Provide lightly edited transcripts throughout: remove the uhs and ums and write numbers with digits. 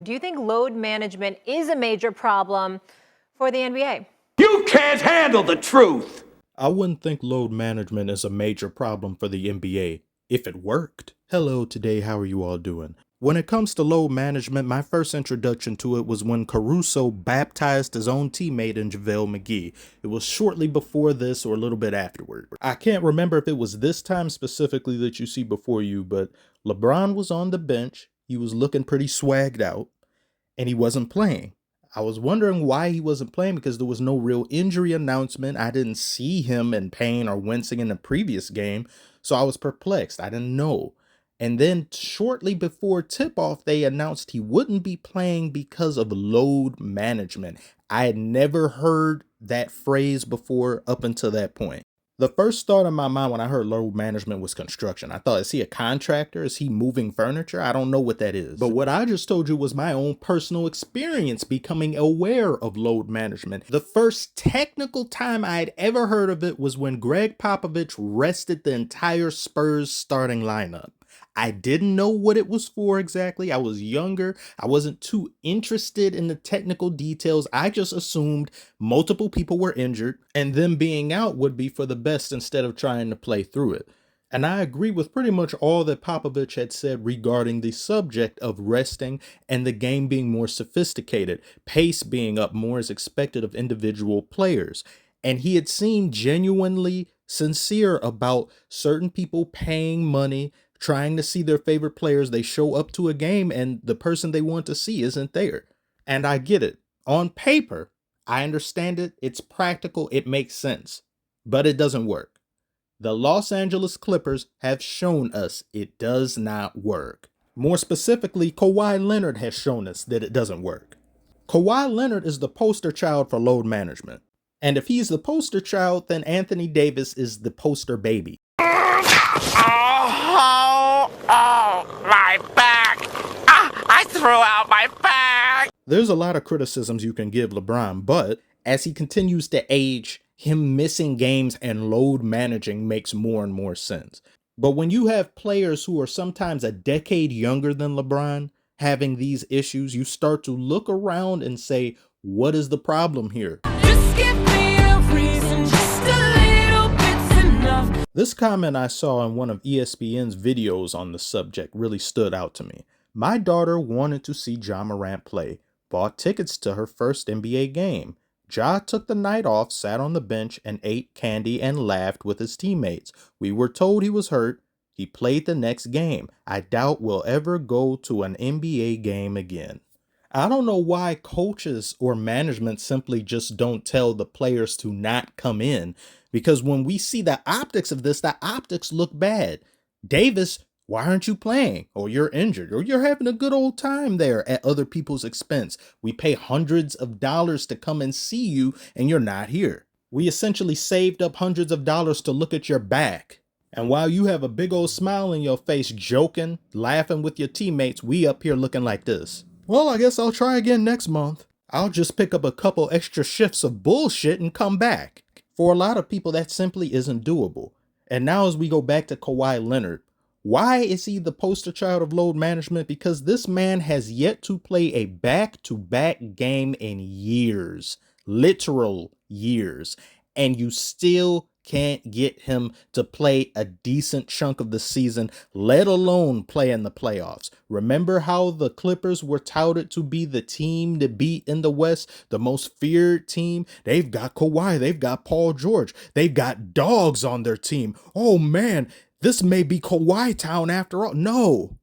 Do you think load management is a major problem for the NBA? You can't handle the truth! I wouldn't think load management is a major problem for the NBA if it worked. Hello, today, how are you all doing? When it comes to load management, my first introduction to it was when Caruso baptized his own teammate in JaVale McGee. It was shortly before this or a little bit afterward. I can't remember if it was this time specifically that you see before you, but LeBron was on the bench. He was looking pretty swagged out, and he wasn't playing. I was wondering why he wasn't playing because there was no real injury announcement. I didn't see him in pain or wincing in the previous game, so I was perplexed. I didn't know. And then shortly before tip-off, they announced he wouldn't be playing because of load management. I had never heard that phrase before up until that point. The first thought in my mind when I heard load management was construction. I thought, is he a contractor? Is he moving furniture? I don't know what that is. But what I just told you was my own personal experience becoming aware of load management. The first technical time I had ever heard of it was when Greg Popovich rested the entire Spurs starting lineup. I didn't know what it was for exactly. I was younger. I wasn't too interested in the technical details. I just assumed multiple people were injured and them being out would be for the best instead of trying to play through it. And I agree with pretty much all that Popovich had said regarding the subject of resting and the game being more sophisticated, pace being up more as expected of individual players. And he had seemed genuinely sincere about certain people paying money, trying to see their favorite players. They show up to a game and the person they want to see isn't there. And I get it. On paper, I understand it. It's practical. It makes sense. But it doesn't work. The Los Angeles Clippers have shown us it does not work. More specifically, Kawhi Leonard has shown us that it doesn't work. Kawhi Leonard is the poster child for load management. And if he's the poster child, then Anthony Davis is the poster baby. My back! I threw out my back! There's a lot of criticisms you can give LeBron, but as he continues to age, him missing games and load managing makes more and more sense. But when you have players who are sometimes a decade younger than LeBron having these issues, you start to look around and say, what is the problem here? Just give me a reason, just a little bit's enough. This comment I saw in one of ESPN's videos on the subject really stood out to me. My daughter wanted to see Ja Morant play, bought tickets to her first NBA game. Ja took the night off, sat on the bench, and ate candy and laughed with his teammates. We were told he was hurt. He played the next game. I doubt we'll ever go to an NBA game again. I don't know why coaches or management simply just don't tell the players to not come in, because when we see the optics of this, the optics look bad. Davis, why aren't you playing? Or you're injured, or you're having a good old time there at other people's expense. We pay hundreds of dollars to come and see you, and you're not here. We essentially saved up hundreds of dollars to look at your back. And while you have a big old smile on your face, joking, laughing with your teammates, we up here looking like this. Well, I guess I'll try again next month. I'll just pick up a couple extra shifts of bullshit and come back. For a lot of people, that simply isn't doable. And now as we go back to Kawhi Leonard, why is he the poster child of load management? Because this man has yet to play a back-to-back game in years, literal years, and you still can't get him to play a decent chunk of the season, let alone play in the playoffs. Remember how the Clippers were touted to be the team to beat in the West, the most feared team? They've got Kawhi, they've got Paul George, they've got dogs on their team. Oh man, this may be Kawhi Town after all. No.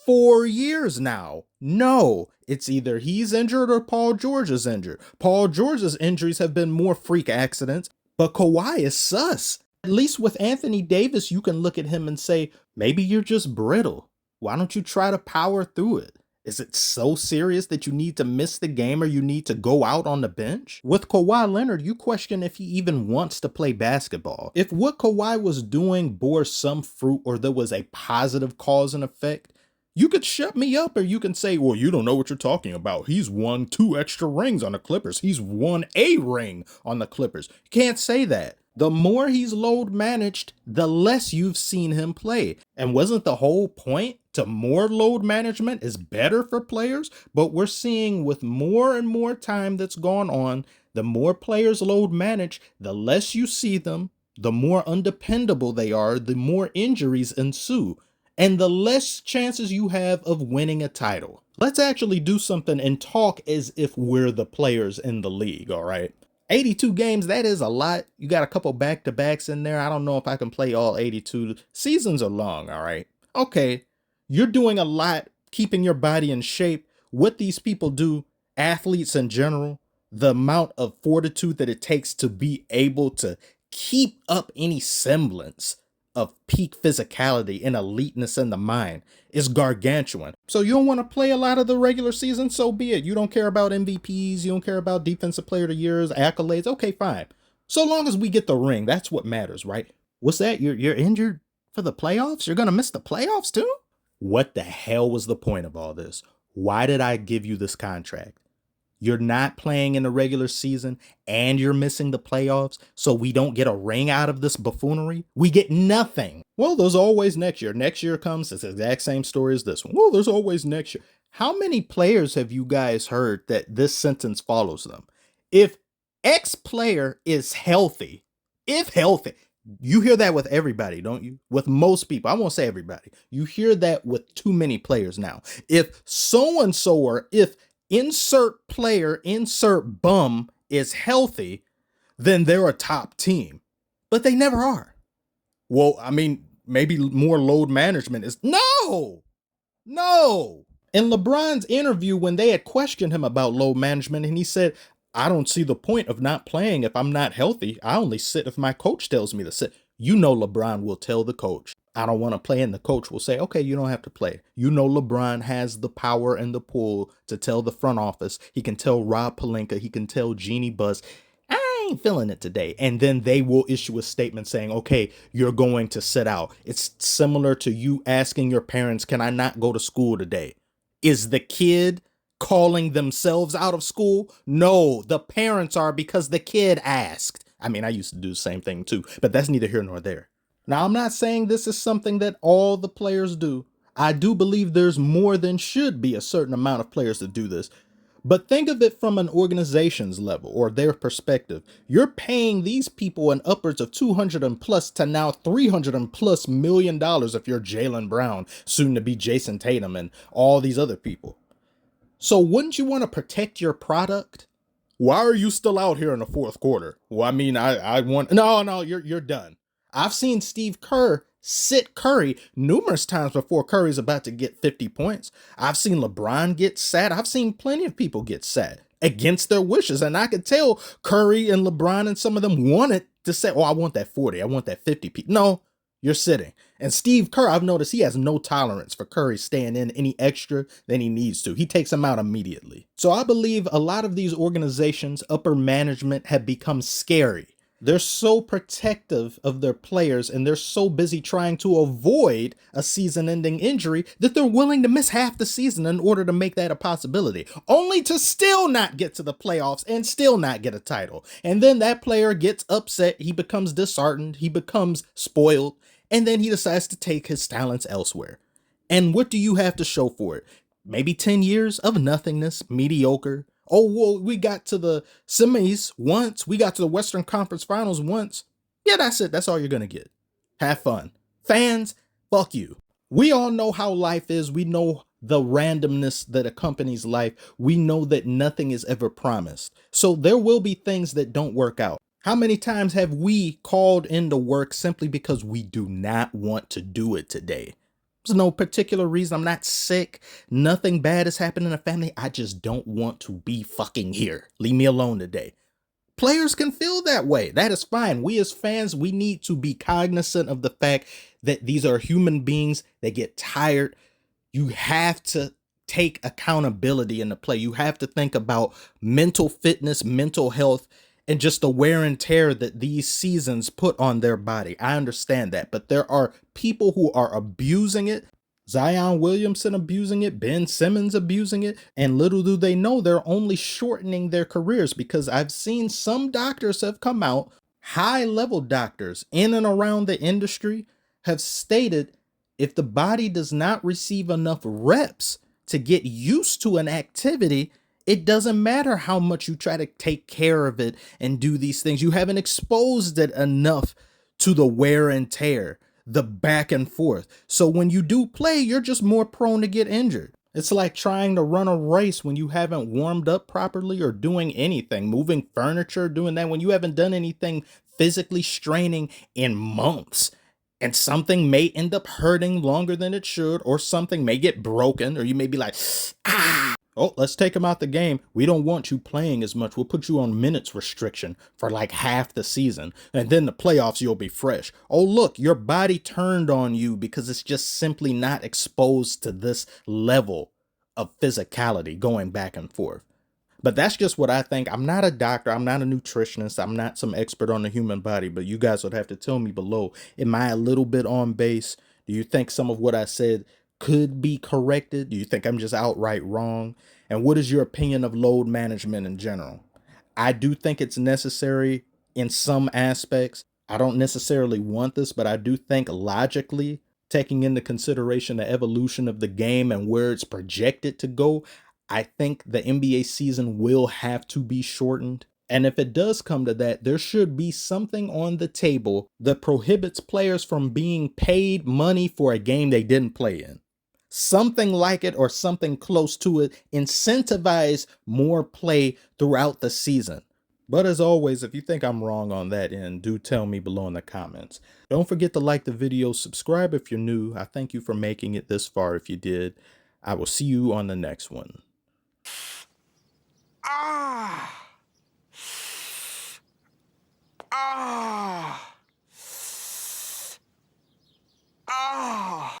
4 years now. No. It's either he's injured or Paul George is injured. Paul George's injuries have been more freak accidents, but Kawhi is sus. At least with Anthony Davis, you can look at him and say, maybe you're just brittle. Why don't you try to power through it? Is it so serious that you need to miss the game or you need to go out on the bench? With Kawhi Leonard, you question if he even wants to play basketball. If what Kawhi was doing bore some fruit or there was a positive cause and effect, you could shut me up, or you can say, well, you don't know what you're talking about. He's won 2 extra rings on the Clippers. He's won a ring on the Clippers. You can't say that. The more he's load managed, the less you've seen him play. And wasn't the whole point to more load management is better for players? But we're seeing with more and more time that's gone on, the more players load manage, the less you see them, the more undependable they are, the more injuries ensue, and the less chances you have of winning a title. Let's actually do something and talk as if we're the players in the league, all right? 82 games, that is a lot. You got a couple back-to-backs in there. I don't know if I can play all 82. Seasons are long, all right? Okay, you're doing a lot, keeping your body in shape. What these people do, athletes in general, the amount of fortitude that it takes to be able to keep up any semblance of peak physicality and eliteness in the mind is gargantuan. So you don't want to play a lot of the regular season, so be it. You don't care about MVPs, you don't care about defensive player of the years, accolades. Okay, fine. So long as we get the ring, that's what matters, right? What's that? You're injured for the playoffs? You're gonna miss the playoffs too? What the hell was the point of all this? Why did I give you this contract? You're not playing in the regular season and you're missing the playoffs, so we don't get a ring out of this buffoonery? We get nothing. Well, there's always next year. Next year comes, it's the exact same story as this one. Well, there's always next year. How many players have you guys heard that this sentence follows them? If X player is healthy, if healthy, you hear that with everybody, don't you? With most people. I won't say everybody. You hear that with too many players now. If so-and-so or if insert player, insert bum is healthy, then they're a top team. But they never are. Well, I mean, maybe more load management is no. In LeBron's interview, when they had questioned him about load management, and he said, I don't see the point of not playing if I'm not healthy. I only sit if my coach tells me to sit. You know LeBron will tell the coach, I don't want to play, and the coach will say, okay, you don't have to play. You know LeBron has the power and the pull to tell the front office. He can tell Rob Pelinka. He can tell Jeannie Buss, I ain't feeling it today. And then they will issue a statement saying, okay, you're going to sit out. It's similar to you asking your parents, can I not go to school today? Is the kid calling themselves out of school? No, the parents are, because the kid asked. I mean, I used to do the same thing too, but that's neither here nor there. Now, I'm not saying this is something that all the players do. I do believe there's more than should be a certain amount of players that do this. But think of it from an organization's level or their perspective. You're paying these people an upwards of 200 and plus to now 300 and plus million dollars if you're Jaylen Brown, soon to be Jason Tatum, and all these other people. So wouldn't you want to protect your product? Why are you still out here in the fourth quarter? Well, I mean, I want, no, you're done. I've seen Steve Kerr sit Curry numerous times before Curry's about to get 50 points. I've seen LeBron get sat. I've seen plenty of people get sat against their wishes. And I could tell Curry and LeBron and some of them wanted to say, oh, I want that 40. I want that 50. No, you're sitting. And Steve Kerr, I've noticed he has no tolerance for Curry staying in any extra than he needs to. He takes him out immediately. So I believe a lot of these organizations, upper management, have become scary. They're so protective of their players and they're so busy trying to avoid a season-ending injury that they're willing to miss half the season in order to make that a possibility, only to still not get to the playoffs and still not get a title. And then that player gets upset, he becomes disheartened, he becomes spoiled, and then he decides to take his talents elsewhere. And what do you have to show for it? Maybe 10 years of nothingness, mediocre. Oh, well, we got to the semis once. We got to the Western Conference Finals once. Yeah, that's it. That's all you're going to get. Have fun. Fans, fuck you. We all know how life is. We know the randomness that accompanies life. We know that nothing is ever promised. So there will be things that don't work out. How many times have we called into work simply because we do not want to do it today? There's no particular reason. I'm not sick. Nothing bad has happened in the family. I just don't want to be fucking here. Leave me alone today. Players can feel that way. That is fine. We as fans, we need to be cognizant of the fact that these are human beings. They get tired. You have to take accountability in the play. You have to think about mental fitness, mental health, and just the wear and tear that these seasons put on their body. I understand that, but there are people who are abusing it. Zion Williamson abusing it, Ben Simmons abusing it, and little do they know they're only shortening their careers, because I've seen some doctors have come out High level doctors in and around the industry have stated if the body does not receive enough reps to get used to an activity, it doesn't matter how much you try to take care of it and do these things. You haven't exposed it enough to the wear and tear, the back and forth. So when you do play, you're just more prone to get injured. It's like trying to run a race when you haven't warmed up properly or doing anything, moving furniture, doing that when you haven't done anything physically straining in months. And something may end up hurting longer than it should, or something may get broken, or you may be like, ah, oh, let's take him out the game. We don't want you playing as much. We'll put you on minutes restriction for like half the season. And then the playoffs, you'll be fresh. Oh, look, your body turned on you because it's just simply not exposed to this level of physicality going back and forth. But that's just what I think. I'm not a doctor. I'm not a nutritionist. I'm not some expert on the human body, but you guys would have to tell me below. Am I a little bit on base? Do you think some of what I said could be corrected? Do you think I'm just outright wrong? And what is your opinion of load management in general? I do think it's necessary in some aspects. I don't necessarily want this, but I do think logically, taking into consideration the evolution of the game and where it's projected to go, I think the NBA season will have to be shortened. And if it does come to that, there should be something on the table that prohibits players from being paid money for a game they didn't play in. Something like it or something close to it. Incentivize more play throughout the season. But as always, if you think I'm wrong on that end, do tell me below in the comments. Don't forget to like the video, subscribe if you're new. I thank you for making it this far if you did. I will see you on the next one. Ah! Ah! Ah!